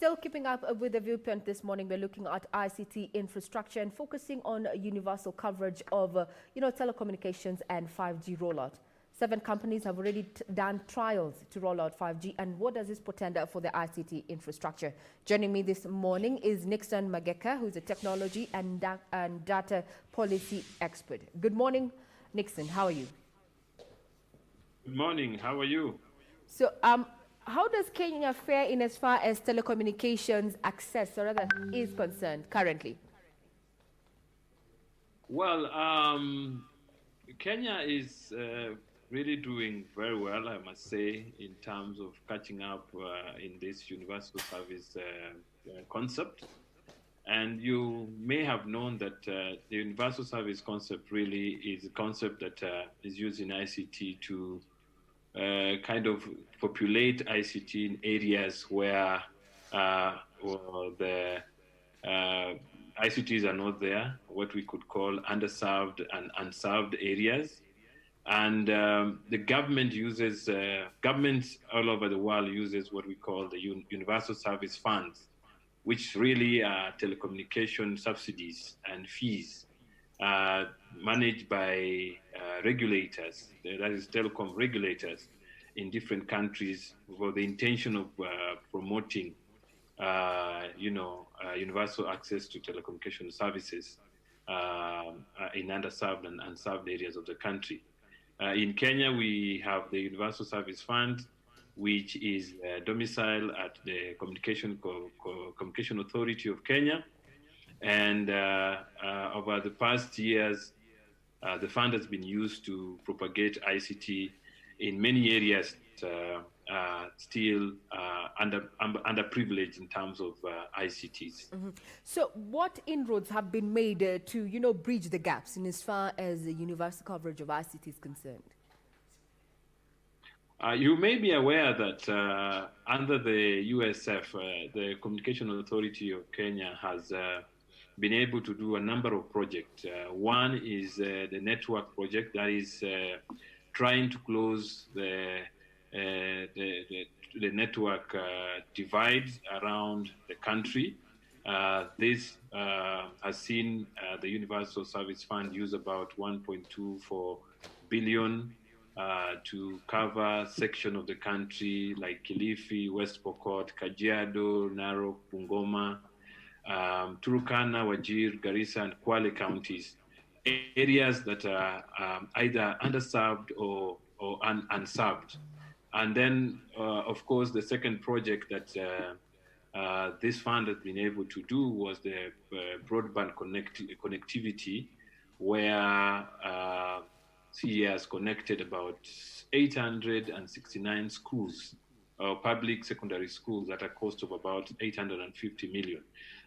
Still keeping up with the viewpoint this morning, we're looking at ICT infrastructure and focusing on universal coverage of, telecommunications and 5G rollout. 7 companies have already done trials to roll out 5G. And what does this portend for the ICT infrastructure? Joining me this morning is Nixon Mageka, who is a technology and data policy expert. Good morning, Nixon. How are you? Good morning. How are you? So, how does Kenya fare in as far as telecommunications access, or rather, is concerned currently? Well, Kenya is really doing very well, I must say, in terms of catching up in this universal service concept. And you may have known that the universal service concept really is a concept that is used in ICT to kind of populate ICT in areas where the ICTs are not there, what we could call underserved and unserved areas. And the government uses, governments all over the world uses what we call the universal service funds, which really are telecommunication subsidies and fees managed by regulators, that is telecom regulators in different countries, for the intention of promoting, universal access to telecommunication services in underserved and unserved areas of the country. In Kenya, we have the Universal Service Fund, which is domiciled at the Communication Authority of Kenya. And over the past years, the fund has been used to propagate ICT in many areas still underprivileged in terms of ICTs. Mm-hmm. So what inroads have been made to, bridge the gaps in as far as the universal coverage of ICT is concerned? You may be aware that under the USF, the Communication Authority of Kenya has been able to do a number of projects. One is the network project that is trying to close the network divide around the country. This has seen the Universal Service Fund use about 1.24 billion to cover section of the country like Kilifi, West Pokot, Kajiado, Narok, Bungoma, Turkana, Wajir, Garissa, and Kwale counties, areas that are either underserved or unserved. And then, of course, the second project that this fund has been able to do was the broadband connectivity, where CEA has connected about 869 schools, public secondary schools, at a cost of about 850 million.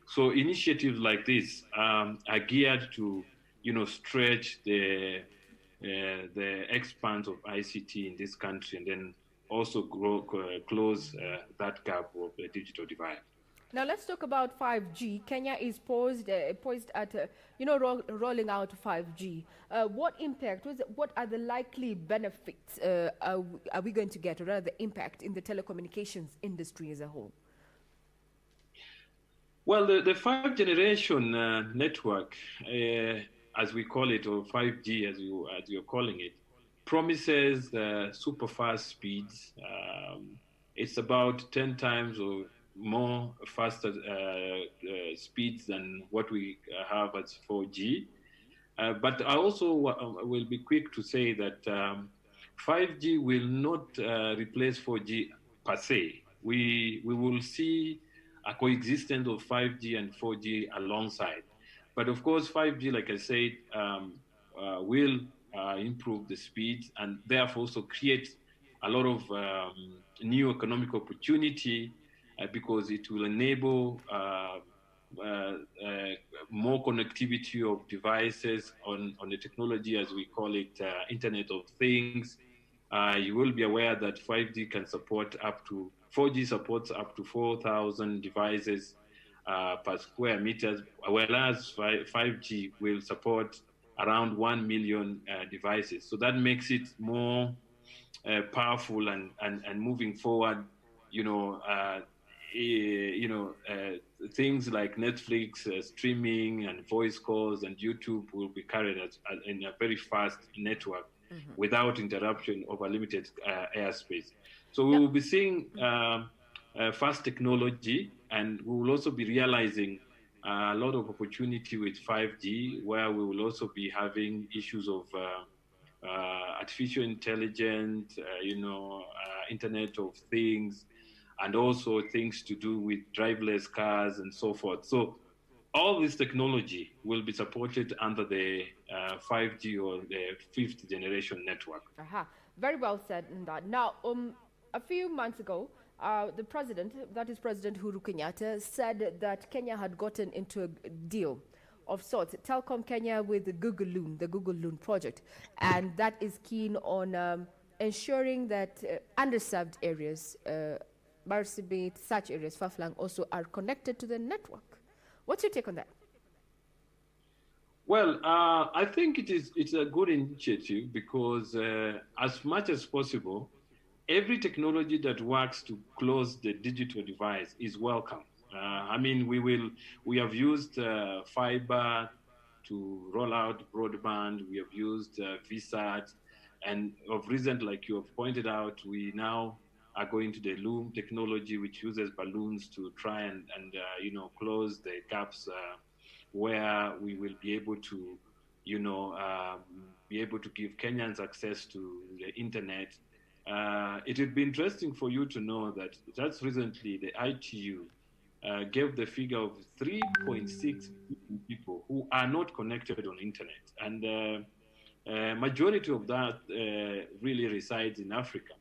So initiatives like this are geared to, stretch the expanse of ICT in this country, and then also close that gap of the digital divide. Now let's talk about 5G. Kenya is poised at, rolling out 5G. What impact, what are the likely benefits are we going to get, or rather the impact in the telecommunications industry as a whole? Well, the 5th generation network, as we call it, or 5G as you're calling it, promises super fast speeds. It's about 10 times or more faster speeds than what we have as 4G. But I also will be quick to say that 5G will not replace 4G per se. We will see a coexistence of 5G and 4G alongside. But of course, 5G, like I said, will improve the speeds and therefore also create a lot of new economic opportunity because it will enable more connectivity of devices on the technology, as we call it, Internet of Things. You will be aware that 5G can support 4G supports up to 4,000 devices per square meters, whereas 5G will support around 1 million devices. So that makes it more powerful and moving forward, things like Netflix, streaming, and voice calls and YouTube will be carried in a very fast network without interruption of a limited airspace. So we Yeah. will be seeing fast technology, and we will also be realizing a lot of opportunity with 5G, where we will also be having issues of artificial intelligence, Internet of Things, and also things to do with driverless cars and so forth. So all this technology will be supported under the 5G or the fifth generation network. Aha. Very well said in that. Now, a few months ago, the president, that is President Uhuru Kenyatta, said that Kenya had gotten into a deal of sorts, Telecom Kenya with the Google Loon project, and that is keen on ensuring that underserved areas, Marsabit, such areas, Faflang, also are connected to the network. What's your take on that? Well, I think it's a good initiative because as much as possible, every technology that works to close the digital divide is welcome. We have used fiber to roll out broadband. We have used VSAT, and of recent, like you have pointed out, we now are going to the Loon technology, which uses balloons to try and close the gaps where we will be able to, be able to give Kenyans access to the internet. It would be interesting for you to know that just recently the ITU gave the figure of 3.6 million people who are not connected on internet, and majority of that really resides in Africa.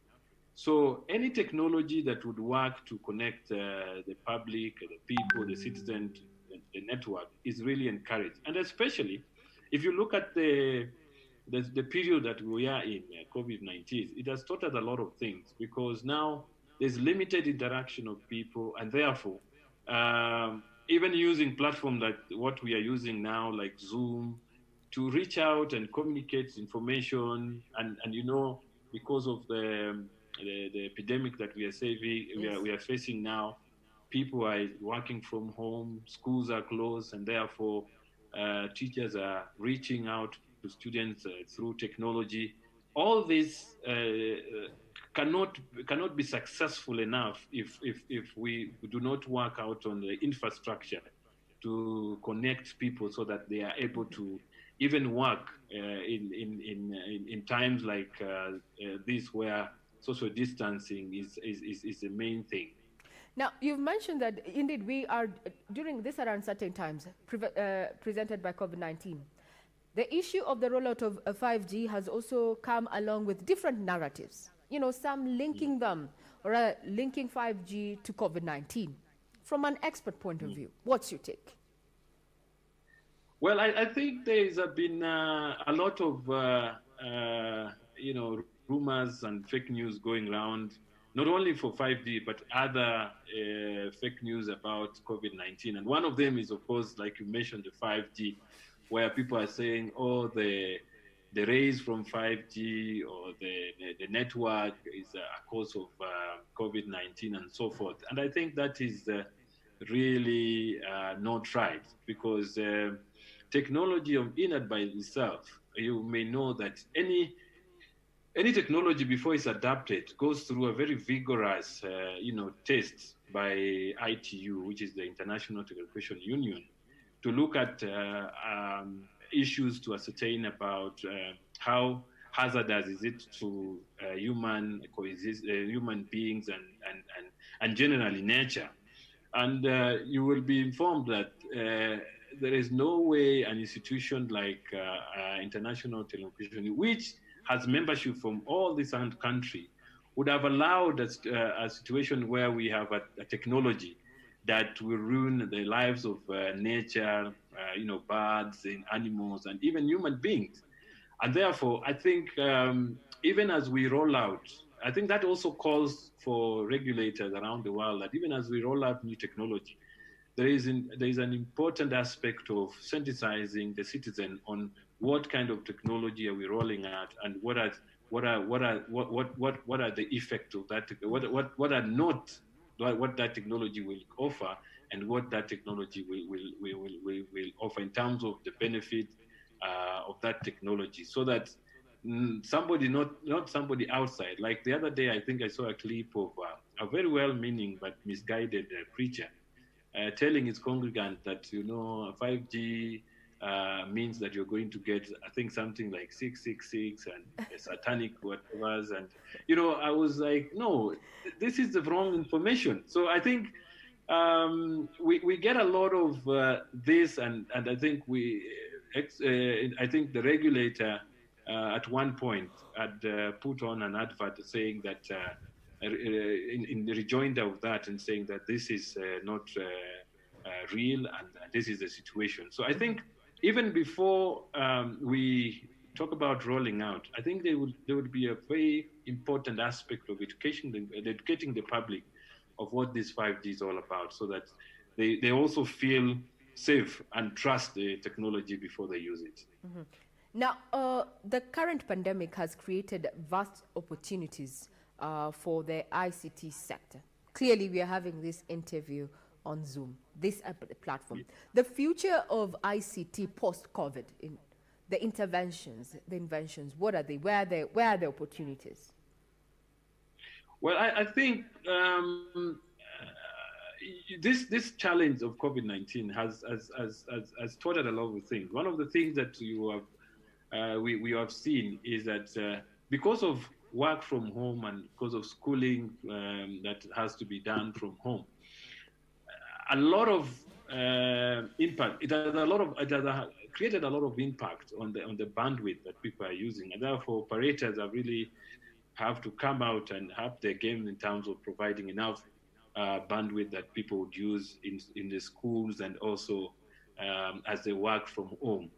So any technology that would work to connect the public, the people, the citizen to the network is really encouraged, and especially if you look at the period that we are in, COVID-19, it has taught us a lot of things because now there's limited interaction of people, and therefore, even using platforms like what we are using now, like Zoom, to reach out and communicate information, and because of the epidemic that we are facing now, people are working from home, schools are closed, and therefore teachers are reaching out to students through technology. All this cannot be successful enough if we do not work out on the infrastructure to connect people so that they are able to even work in times like this, where social distancing is the main thing. Now, you've mentioned that indeed we are, during these are uncertain times presented by COVID-19. The issue of the rollout of 5G has also come along with different narratives. Some linking them, or linking 5G to COVID-19. From an expert point of view, what's your take? Well, I think there's been a lot of, rumors and fake news going around, not only for 5G, but other fake news about COVID-19. And one of them is, of course, like you mentioned, the 5G, where people are saying, oh, the rays from 5G or the network is a cause of COVID-19 and so forth. And I think that is really not right, because technology in and by itself, you may know that any technology before it's adapted goes through a very vigorous, test by ITU, which is the International Telecommunication Union, to look at issues to ascertain about how hazardous is it to human beings and generally nature. And you will be informed that there is no way an institution like International Telecommunication, which has membership from all these countries, would have allowed a situation where we have a technology that will ruin the lives of nature, birds and animals, and even human beings. And therefore, I think even as we roll out, I think that also calls for regulators around the world that even as we roll out new technology, there is an important aspect of sensitizing the citizen on what kind of technology are we rolling out, and what are the effects of that? What are not what that technology will offer and what that technology will offer in terms of the benefit of that technology, so that somebody, not somebody outside. Like the other day, I think I saw a clip of a very well-meaning but misguided preacher telling his congregant that 5G means that you're going to get, I think, something like 666 and satanic whatever's, and I was like, no, this is the wrong information. So I think we get a lot of this, and I think I think the regulator at one point had put on an advert saying that in the rejoinder of that, and saying that this is not real, and this is the situation. So I think even before we talk about rolling out, I think there would be a very important aspect of educating the public of what this 5G is all about, so that they also feel safe and trust the technology before they use it. Mm-hmm. Now, the current pandemic has created vast opportunities for the ICT sector. Clearly, we are having this interview on Zoom, this platform. Yeah. The future of ICT post-COVID, the interventions, the inventions, what are they? Where are the opportunities? Well, I think this challenge of COVID-19 has taught us a lot of things. One of the things that we have seen is that because of work from home and because of schooling that has to be done from home, a lot of impact. It has created a lot of impact on the bandwidth that people are using, and therefore operators are really have to come out and have their game in terms of providing enough bandwidth that people would use in the schools and also as they work from home.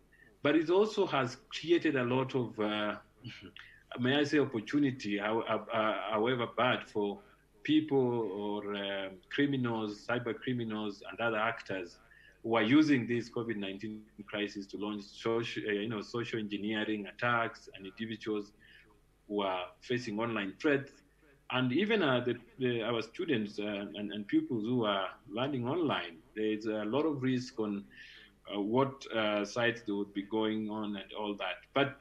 But it also has created a lot of, may I say, opportunity, however bad, for people or criminals, cyber criminals, and other actors who are using this COVID-19 crisis to launch social engineering attacks, and individuals who are facing online threats, and even our students and pupils who are learning online. There's a lot of risk on what sites they would be going on and all that. But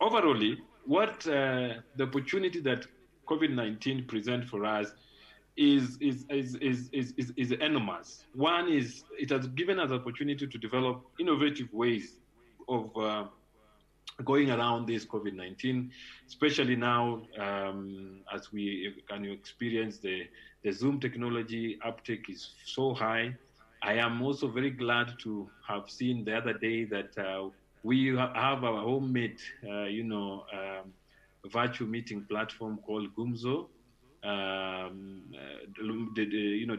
overall, what the opportunity that COVID-19 presents for us is enormous. One is it has given us opportunity to develop innovative ways of going around this COVID-19, especially now as we can experience the Zoom technology uptake is so high. I am also very glad to have seen the other day that we have our homemade, virtual meeting platform called Gumzo,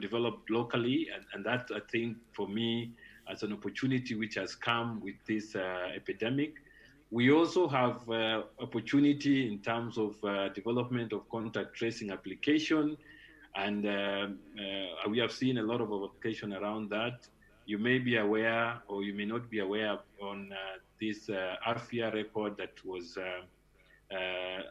developed locally, and that, I think, for me, as an opportunity which has come with this epidemic. We also have opportunity in terms of development of contact tracing application, and we have seen a lot of application around that. You may be aware, or you may not be aware, on this ARFIA record that was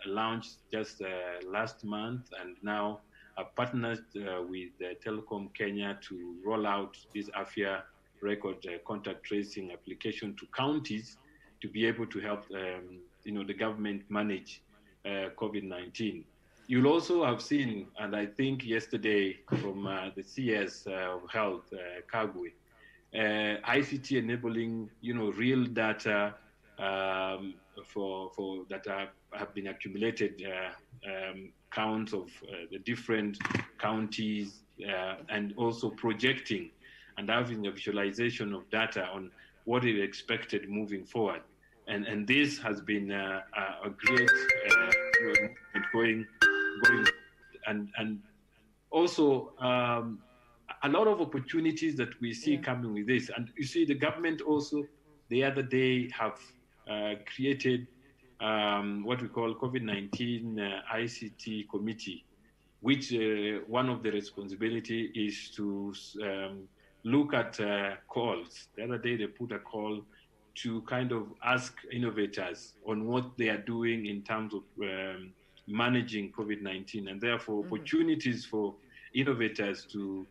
launched just last month, and now I've partnered with Telecom Kenya to roll out this ARFIA record contact tracing application to counties to be able to help the government manage COVID-19. You'll also have seen, and I think yesterday from the CS of Health, Kagwe, ICT enabling real data for that have been accumulated, counts of the different counties, and also projecting and having a visualization of data on what is expected moving forward. And this has been a great movement going, and also a lot of opportunities that we see coming with this. And you see, the government also the other day have created what we call COVID-19 ICT committee, which one of the responsibility is to look at calls. The other day they put a call to kind of ask innovators on what they are doing in terms of managing COVID-19, and therefore opportunities for innovators to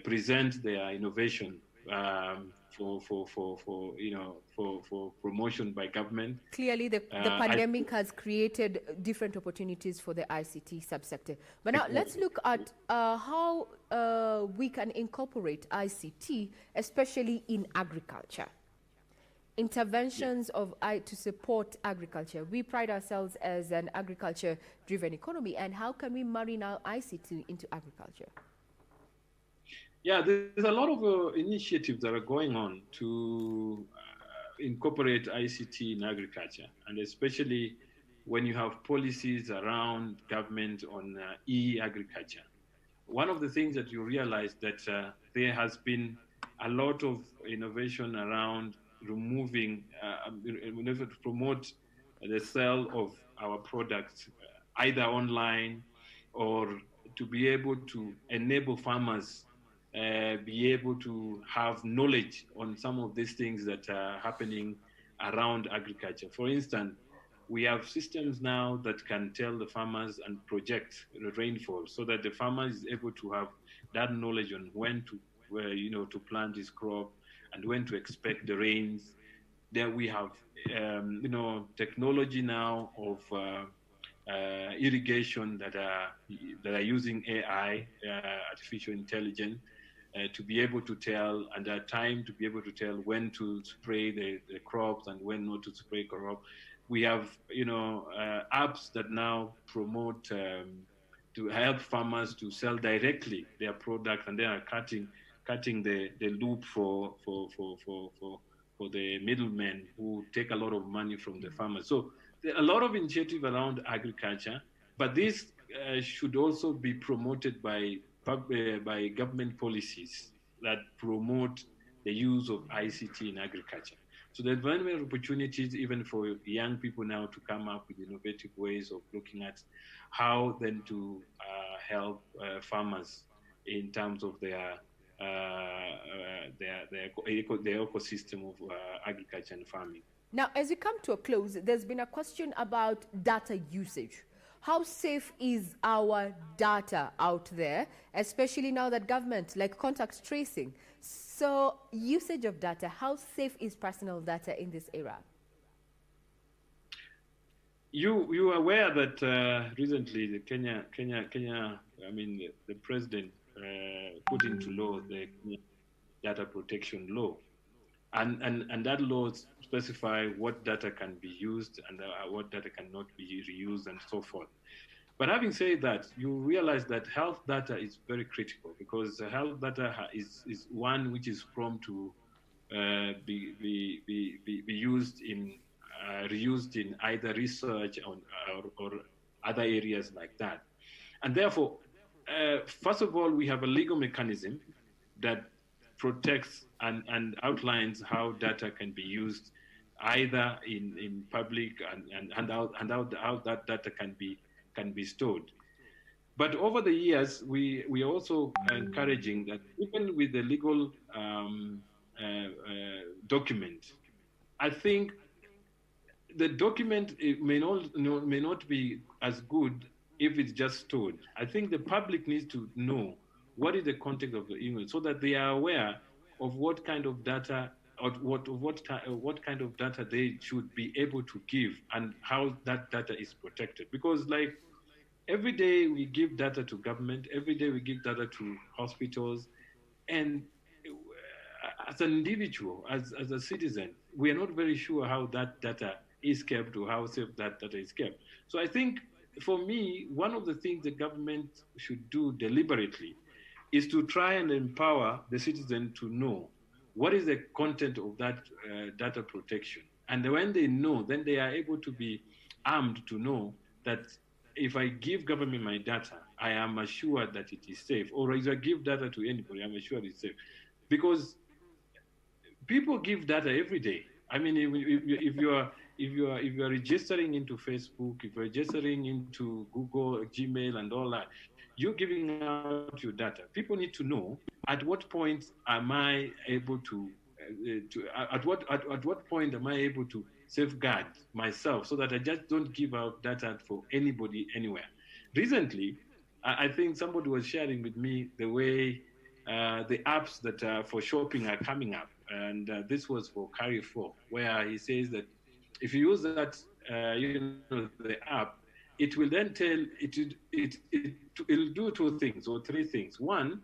present their innovation for promotion by government. Clearly, the pandemic has created different opportunities for the ICT subsector. But now let's look at how we can incorporate ICT, especially in agriculture. Interventions to support agriculture. We pride ourselves as an agriculture-driven economy, and how can we marry now ICT into agriculture? Yeah, there's a lot of initiatives that are going on to incorporate ICT in agriculture, and especially when you have policies around government on e-agriculture. One of the things that you realize that there has been a lot of innovation around removing, in order to promote the sale of our products, either online or to be able to enable farmers be able to have knowledge on some of these things that are happening around agriculture. For instance, we have systems now that can tell the farmers and project the rainfall so that the farmer is able to have that knowledge on when to, to plant his crop and when to expect the rains. There we have, technology now of irrigation that are using AI, artificial intelligence, to be able to tell, and at time to be able to tell when to spray the crops and when not to spray crop. We have, apps that now promote to help farmers to sell directly their product, and they are cutting the loop for the middlemen who take a lot of money from the farmers. So there are a lot of initiative around agriculture, but this should also be promoted by government policies that promote the use of ICT in agriculture. So there's many opportunities even for young people now to come up with innovative ways of looking at how then to help farmers in terms of their ecosystem of agriculture and farming. Now, as we come to a close, there's been a question about data usage. How safe is our data out there, especially now that government, like contact tracing? So usage of data, how safe is personal data in this era? You are aware that recently the Kenya, the president put into law the data protection law. And that law specify what data can be used and what data cannot be reused and so forth. But having said that, you realize that health data is very critical because health data is one which is prone to be used in reused in either research or other areas like that. And therefore, first of all, we have a legal mechanism that protects and outlines how data can be used either in public and how that data can be stored. But over the years, we are also encouraging that even with the legal document, I think the document may not be as good if it's just stored. I think the public needs to know what is the context of the email so that they are aware of what kind of data or what kind of data they should be able to give and how that data is protected. Because like every day we give data to government, every day we give data to hospitals, and as an individual, as a citizen, we are not very sure how that data is kept or how safe that data is kept. So I think for me, one of the things the government should do deliberately is to try and empower the citizen to know what is the content of that data protection. And when they know, then they are able to be armed to know that if I give government my data, I am assured that it is safe. Or if I give data to anybody, I'm assured it's safe. Because people give data every day. I mean, if you are registering into Facebook, if you're registering into Google, Gmail, and all that, you're giving out your data. People need to know at what point am I able to at what point am I able to safeguard myself so that I just don't give out data for anybody anywhere. Recently, I think somebody was sharing with me the way the apps that are for shopping are coming up. And this was for Carrefour, where he says that if you use that, the app, it will then tell it'll do two things or three things. One,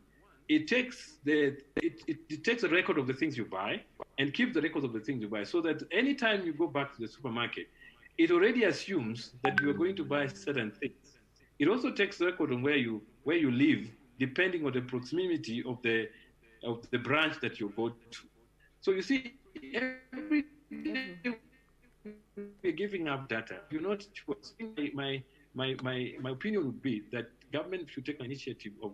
it takes it takes a record of the things you buy and keeps the record of the things you buy, so that anytime you go back to the supermarket, it already assumes that you are going to buy certain things. It also takes record on where you live, depending on the proximity of the branch that you go to. So you see, every day we're giving up data. You're not sure. My opinion would be that government should take an initiative of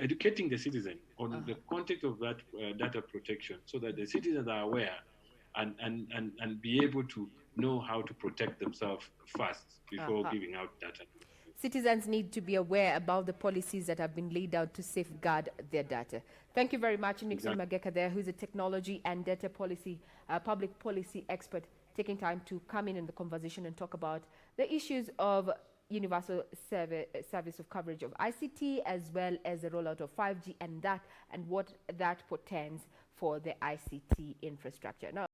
educating the citizen on the context of that data protection, so that the citizens are aware and be able to know how to protect themselves first before giving out data. Citizens need to be aware about the policies that have been laid out to safeguard their data. Thank you very much, Nixon Mageka there, who's a technology and data policy, public policy expert, taking time to come in the conversation and talk about the issues of universal service of coverage of ICT, as well as the rollout of 5G and what that portends for the ICT infrastructure. Now,